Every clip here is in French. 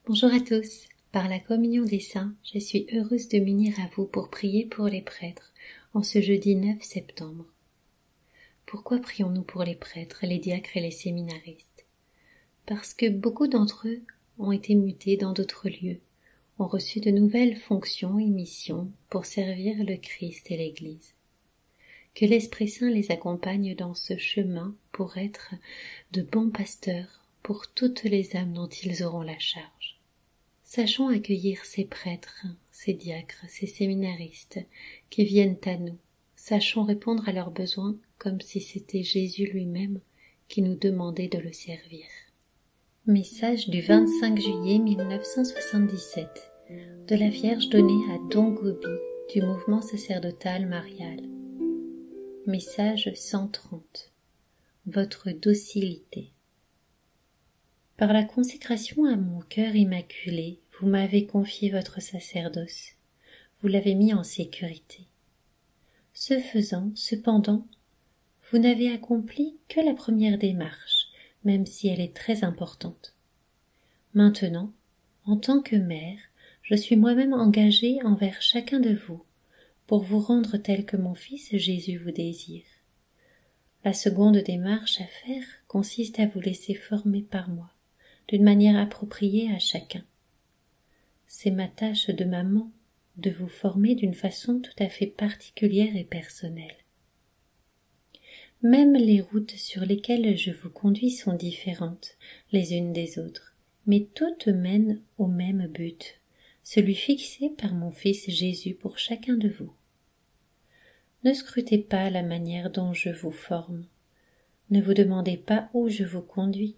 Bonjour à tous. Par la communion des saints, je suis heureuse de m'unir à vous pour prier pour les prêtres en ce jeudi 9 septembre. Pourquoi prions-nous pour les prêtres, les diacres et les séminaristes? Parce que beaucoup d'entre eux ont été mutés dans d'autres lieux, ont reçu de nouvelles fonctions et missions pour servir le Christ et l'Église. Que l'Esprit Saint les accompagne dans ce chemin pour être de bons pasteurs pour toutes les âmes dont ils auront la charge. Sachons accueillir ces prêtres, ces diacres, ces séminaristes qui viennent à nous. Sachons répondre à leurs besoins comme si c'était Jésus lui-même qui nous demandait de le servir. Message du 25 juillet 1977 de la Vierge donnée à Don Gobi du mouvement sacerdotal marial. Message 130. Votre docilité. Par la consécration à mon cœur immaculé, vous m'avez confié votre sacerdoce. Vous l'avez mis en sécurité. Ce faisant, cependant, vous n'avez accompli que la première démarche, même si elle est très importante. Maintenant, en tant que mère, je suis moi-même engagée envers chacun de vous, pour vous rendre tel que mon Fils Jésus vous désire. La seconde démarche à faire consiste à vous laisser former par moi, d'une manière appropriée à chacun. C'est ma tâche de maman de vous former d'une façon tout à fait particulière et personnelle. Même les routes sur lesquelles je vous conduis sont différentes les unes des autres, mais toutes mènent au même but, celui fixé par mon Fils Jésus pour chacun de vous. Ne scrutez pas la manière dont je vous forme. Ne vous demandez pas où je vous conduis.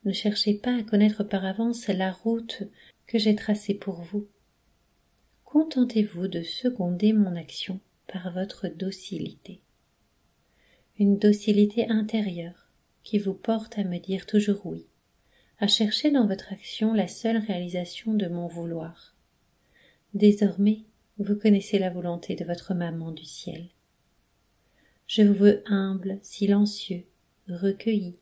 Ne cherchez pas à connaître par avance la route que j'ai tracée pour vous. Contentez-vous de seconder mon action par votre docilité. Une docilité intérieure qui vous porte à me dire toujours oui, à chercher dans votre action la seule réalisation de mon vouloir. Désormais, vous connaissez la volonté de votre maman du ciel. Je vous veux humble, silencieux, recueilli,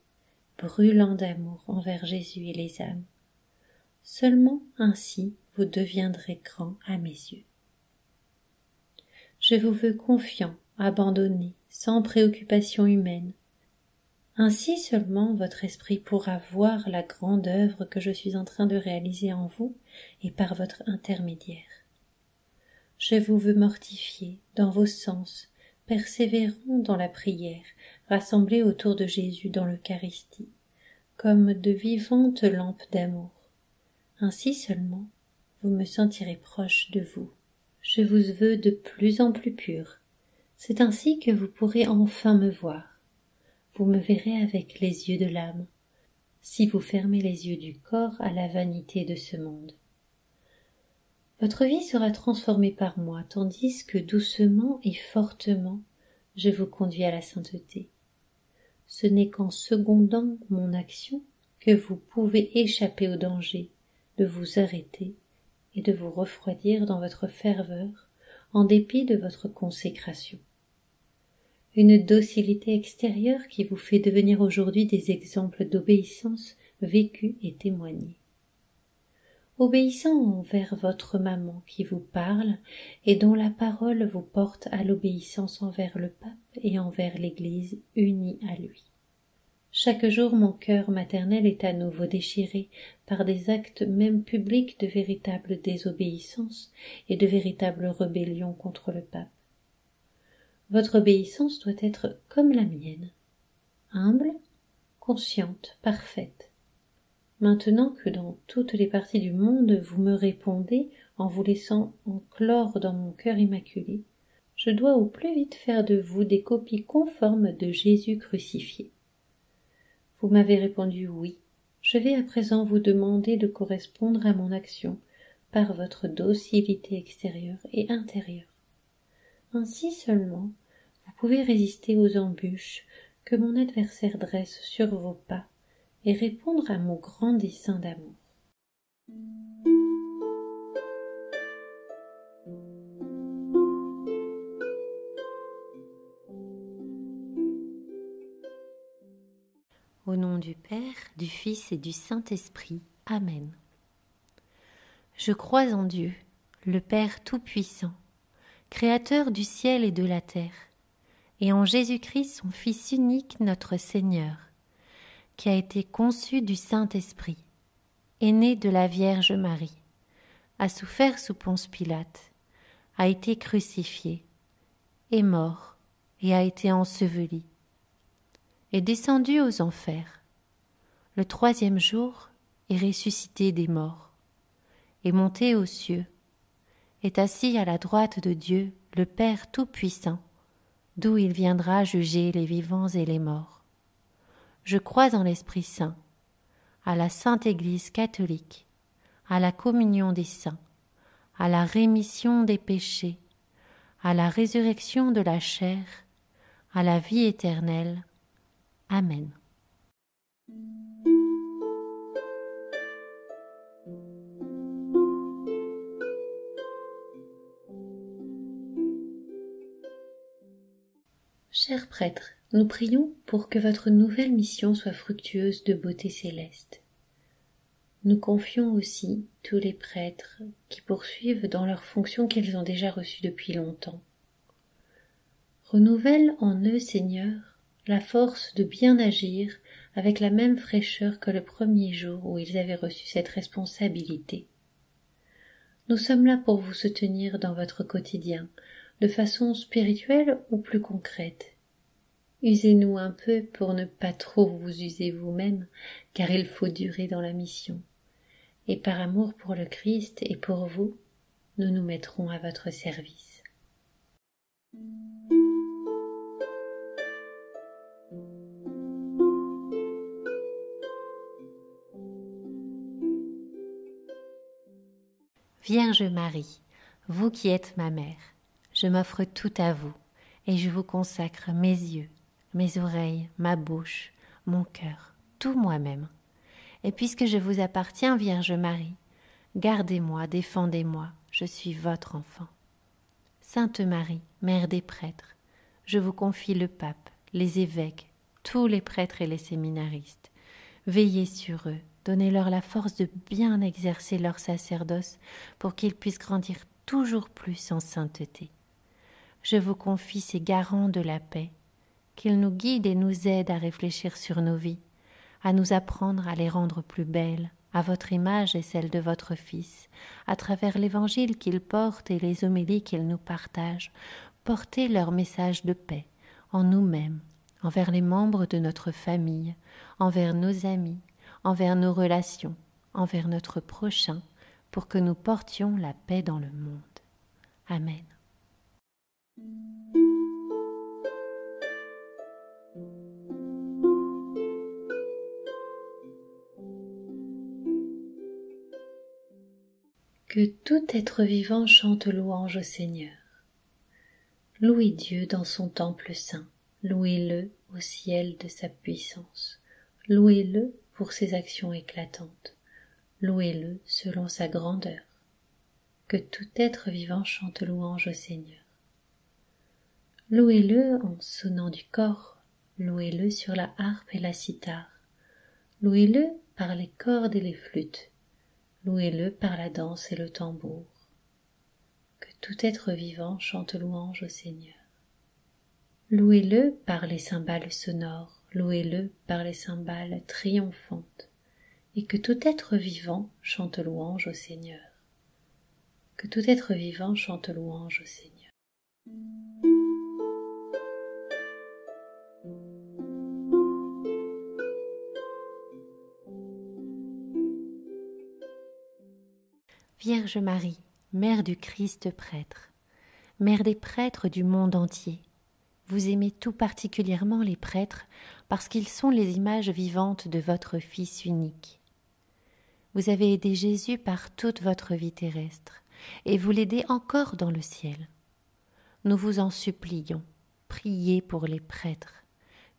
brûlant d'amour envers Jésus et les âmes. Seulement ainsi vous deviendrez grand à mes yeux. Je vous veux confiant, abandonné, sans préoccupation humaine. Ainsi seulement votre esprit pourra voir la grande œuvre que je suis en train de réaliser en vous et par votre intermédiaire. Je vous veux mortifier dans vos sens, persévérant dans la prière, rassemblés autour de Jésus dans l'Eucharistie, comme de vivantes lampes d'amour. Ainsi seulement, vous me sentirez proche de vous. Je vous veux de plus en plus pur. C'est ainsi que vous pourrez enfin me voir. Vous me verrez avec les yeux de l'âme, si vous fermez les yeux du corps à la vanité de ce monde. Votre vie sera transformée par moi, tandis que doucement et fortement, je vous conduis à la sainteté. Ce n'est qu'en secondant mon action que vous pouvez échapper au danger de vous arrêter et de vous refroidir dans votre ferveur en dépit de votre consécration. Une docilité extérieure qui vous fait devenir aujourd'hui des exemples d'obéissance vécue et témoignée. Obéissant envers votre maman qui vous parle et dont la parole vous porte à l'obéissance envers le pape et envers l'Église unie à lui. Chaque jour mon cœur maternel est à nouveau déchiré par des actes même publics de véritable désobéissance et de véritable rébellion contre le pape. Votre obéissance doit être comme la mienne, humble, consciente, parfaite. Maintenant que dans toutes les parties du monde vous me répondez en vous laissant enclore dans mon cœur immaculé, je dois au plus vite faire de vous des copies conformes de Jésus crucifié. Vous m'avez répondu oui. Je vais à présent vous demander de correspondre à mon action par votre docilité extérieure et intérieure. Ainsi seulement, vous pouvez résister aux embûches que mon adversaire dresse sur vos pas et répondre à mon grand dessein d'amour. Au nom du Père, du Fils et du Saint-Esprit. Amen. Je crois en Dieu, le Père Tout-Puissant, Créateur du ciel et de la terre, et en Jésus-Christ, son Fils unique, notre Seigneur, qui a été conçu du Saint-Esprit, est né de la Vierge Marie, a souffert sous Ponce Pilate, a été crucifié, est mort et a été enseveli, est descendu aux enfers. Le 3e jour est ressuscité des morts, est monté aux cieux, est assis à la droite de Dieu, le Père Tout-Puissant, d'où il viendra juger les vivants et les morts. Je crois en l'Esprit Saint, à la Sainte Église catholique, à la communion des saints, à la rémission des péchés, à la résurrection de la chair, à la vie éternelle. Amen. Chers prêtres, nous prions pour que votre nouvelle mission soit fructueuse de beauté céleste. Nous confions aussi tous les prêtres qui poursuivent dans leurs fonctions qu'ils ont déjà reçues depuis longtemps. Renouvelle en eux, Seigneur, la force de bien agir avec la même fraîcheur que le premier jour où ils avaient reçu cette responsabilité. Nous sommes là pour vous soutenir dans votre quotidien, de façon spirituelle ou plus concrète. Usez-nous un peu pour ne pas trop vous user vous-même, car il faut durer dans la mission. Et par amour pour le Christ et pour vous, nous nous mettrons à votre service. Vierge Marie, vous qui êtes ma mère, je m'offre tout à vous et je vous consacre mes yeux, mes oreilles, ma bouche, mon cœur, tout moi-même. Et puisque je vous appartiens, Vierge Marie, gardez-moi, défendez-moi, je suis votre enfant. Sainte Marie, Mère des prêtres, je vous confie le pape, les évêques, tous les prêtres et les séminaristes. Veillez sur eux, donnez-leur la force de bien exercer leur sacerdoce pour qu'ils puissent grandir toujours plus en sainteté. Je vous confie ces garants de la paix, qu'ils nous guident et nous aident à réfléchir sur nos vies, à nous apprendre à les rendre plus belles, à votre image et celle de votre Fils, à travers l'Évangile qu'ils portent et les homélies qu'ils nous partagent, porter leur message de paix en nous-mêmes, envers les membres de notre famille, envers nos amis, envers nos relations, envers notre prochain, pour que nous portions la paix dans le monde. Amen. Que tout être vivant chante louange au Seigneur. Louez Dieu dans son temple saint, louez-le au ciel de sa puissance, louez-le pour ses actions éclatantes, louez-le selon sa grandeur. Que tout être vivant chante louange au Seigneur. Louez-le en sonnant du cor, louez-le sur la harpe et la cithare, louez-le par les cordes et les flûtes, louez-le par la danse et le tambour. Que tout être vivant chante louange au Seigneur. Louez-le par les cymbales sonores, louez-le par les cymbales triomphantes, et que tout être vivant chante louange au Seigneur. Que tout être vivant chante louange au Seigneur. Vierge Marie, Mère du Christ prêtre, Mère des prêtres du monde entier, vous aimez tout particulièrement les prêtres parce qu'ils sont les images vivantes de votre Fils unique. Vous avez aidé Jésus par toute votre vie terrestre et vous l'aidez encore dans le ciel. Nous vous en supplions, priez pour les prêtres,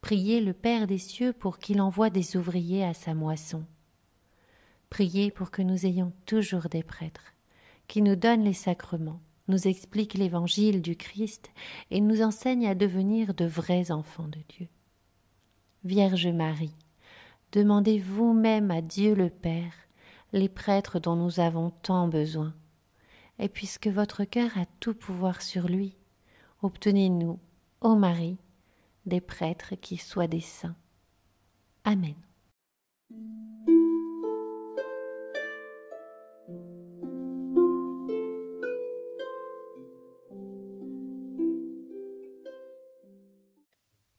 priez le Père des cieux pour qu'il envoie des ouvriers à sa moisson. Priez pour que nous ayons toujours des prêtres qui nous donnent les sacrements, nous expliquent l'évangile du Christ et nous enseignent à devenir de vrais enfants de Dieu. Vierge Marie, demandez vous-même à Dieu le Père les prêtres dont nous avons tant besoin. Et puisque votre cœur a tout pouvoir sur lui, obtenez-nous, ô Marie, des prêtres qui soient des saints. Amen.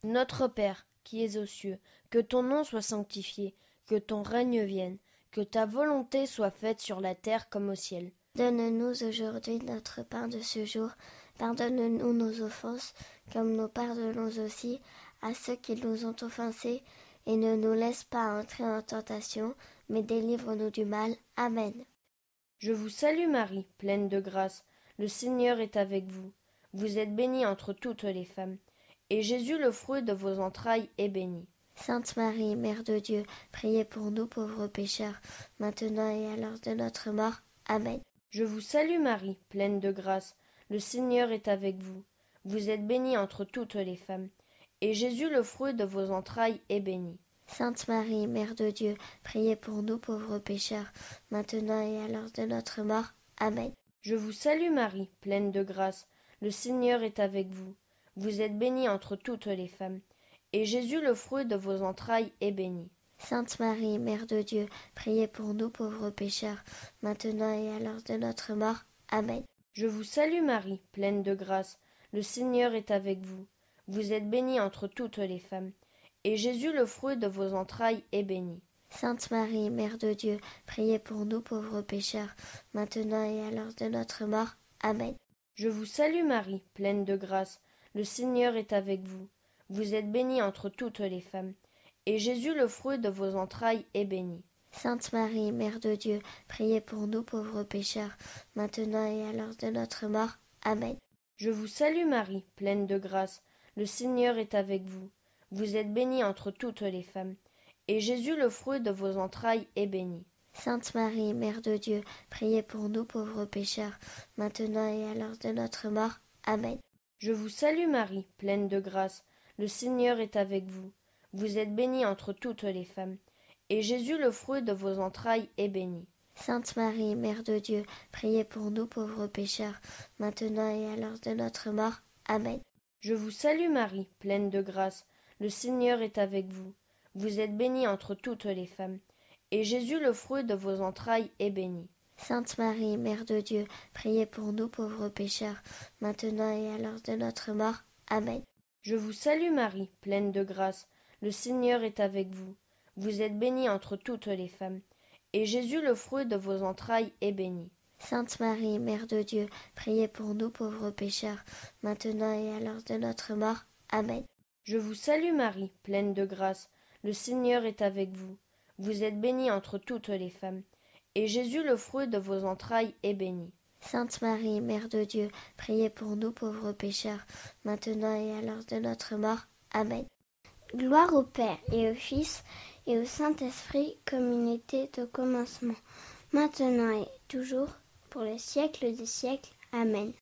Notre Père, qui es aux cieux, que ton nom soit sanctifié, que ton règne vienne, que ta volonté soit faite sur la terre comme au ciel. Donne-nous aujourd'hui notre pain de ce jour. Pardonne-nous nos offenses, comme nous pardonnons aussi à ceux qui nous ont offensés. Et ne nous laisse pas entrer en tentation, mais délivre-nous du mal. Amen. Je vous salue Marie, pleine de grâce. Le Seigneur est avec vous. Vous êtes bénie entre toutes les femmes. Et Jésus, le fruit de vos entrailles, est béni. Sainte Marie, Mère de Dieu, priez pour nous pauvres pécheurs, maintenant et à l'heure de notre mort. Amen. Je vous salue Marie, pleine de grâce. Le Seigneur est avec vous. Vous êtes bénie entre toutes les femmes. Et Jésus, le fruit de vos entrailles, est béni. Sainte Marie, Mère de Dieu, priez pour nous pauvres pécheurs, maintenant et à l'heure de notre mort. Amen. Je vous salue Marie, pleine de grâce. Le Seigneur est avec vous. Vous êtes bénie entre toutes les femmes. Et Jésus, le fruit de vos entrailles, est béni. Sainte Marie, Mère de Dieu, priez pour nous pauvres pécheurs, maintenant et à l'heure de notre mort. Amen. Je vous salue Marie, pleine de grâce. Le Seigneur est avec vous. Vous êtes bénie entre toutes les femmes. Et Jésus, le fruit de vos entrailles, est béni. Sainte Marie, Mère de Dieu, priez pour nous pauvres pécheurs, maintenant et à l'heure de notre mort. Amen. Je vous salue Marie, pleine de grâce. Le Seigneur est avec vous. Vous êtes bénie entre toutes les femmes. Et Jésus, le fruit de vos entrailles, est béni. Sainte Marie, Mère de Dieu, priez pour nous pauvres pécheurs, maintenant et à l'heure de notre mort. Amen. Je vous salue Marie, pleine de grâce. Le Seigneur est avec vous. Vous êtes bénie entre toutes les femmes. Et Jésus, le fruit de vos entrailles, est béni. Sainte Marie, Mère de Dieu, priez pour nous pauvres pécheurs, maintenant et à l'heure de notre mort. Amen. Je vous salue Marie, pleine de grâce. Le Seigneur est avec vous. Vous êtes bénie entre toutes les femmes. Et Jésus, le fruit de vos entrailles, est béni. Sainte Marie, Mère de Dieu, priez pour nous pauvres pécheurs, maintenant et à l'heure de notre mort. Amen. Je vous salue Marie, pleine de grâce. Le Seigneur est avec vous. Vous êtes bénie entre toutes les femmes. Et Jésus, le fruit de vos entrailles, est béni. Sainte Marie, Mère de Dieu, priez pour nous pauvres pécheurs, maintenant et à l'heure de notre mort. Amen. Je vous salue Marie, pleine de grâce. Le Seigneur est avec vous. Vous êtes bénie entre toutes les femmes. Et Jésus, le fruit de vos entrailles, est béni. Sainte Marie, Mère de Dieu, priez pour nous pauvres pécheurs, maintenant et à l'heure de notre mort. Amen. Je vous salue Marie, pleine de grâce. Le Seigneur est avec vous. Vous êtes bénie entre toutes les femmes. Et Jésus, le fruit de vos entrailles, est béni. Sainte Marie, Mère de Dieu, priez pour nous pauvres pécheurs, maintenant et à l'heure de notre mort. Amen. Gloire au Père et au Fils et au Saint-Esprit, comme il était au commencement, maintenant et toujours, pour les siècles des siècles. Amen.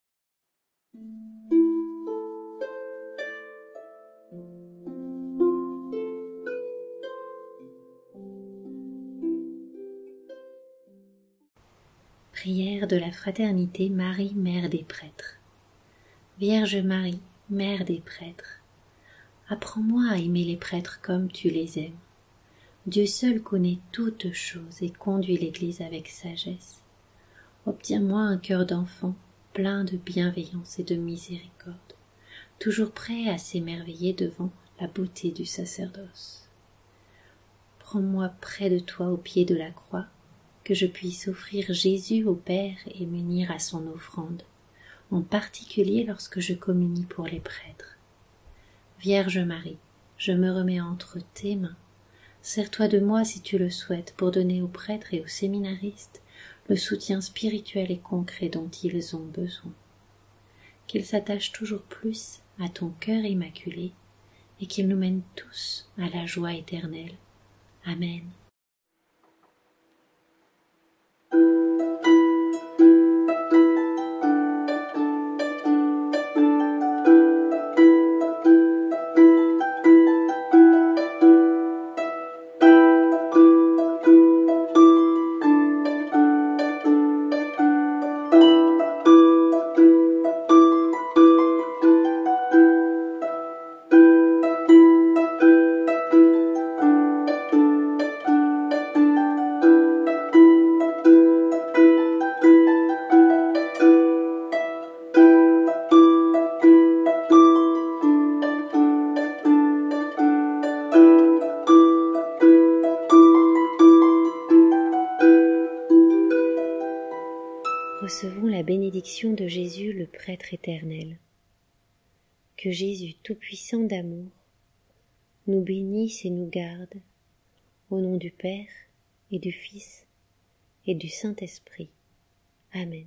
Prière de la Fraternité Marie, Mère des prêtres. Vierge Marie, Mère des prêtres, apprends-moi à aimer les prêtres comme tu les aimes. Dieu seul connaît toutes choses et conduit l'Église avec sagesse. Obtiens-moi un cœur d'enfant, plein de bienveillance et de miséricorde, toujours prêt à s'émerveiller devant la beauté du sacerdoce. Prends-moi près de toi au pied de la croix, que je puisse offrir Jésus au Père et m'unir à son offrande, en particulier lorsque je communie pour les prêtres. Vierge Marie, je me remets entre tes mains. Sers-toi de moi si tu le souhaites pour donner aux prêtres et aux séminaristes le soutien spirituel et concret dont ils ont besoin. Qu'ils s'attachent toujours plus à ton cœur immaculé et qu'ils nous mènent tous à la joie éternelle. Amen. la bénédiction de Jésus le prêtre éternel. Que Jésus tout-puissant d'amour nous bénisse et nous garde, au nom du Père et du Fils et du Saint-Esprit. Amen.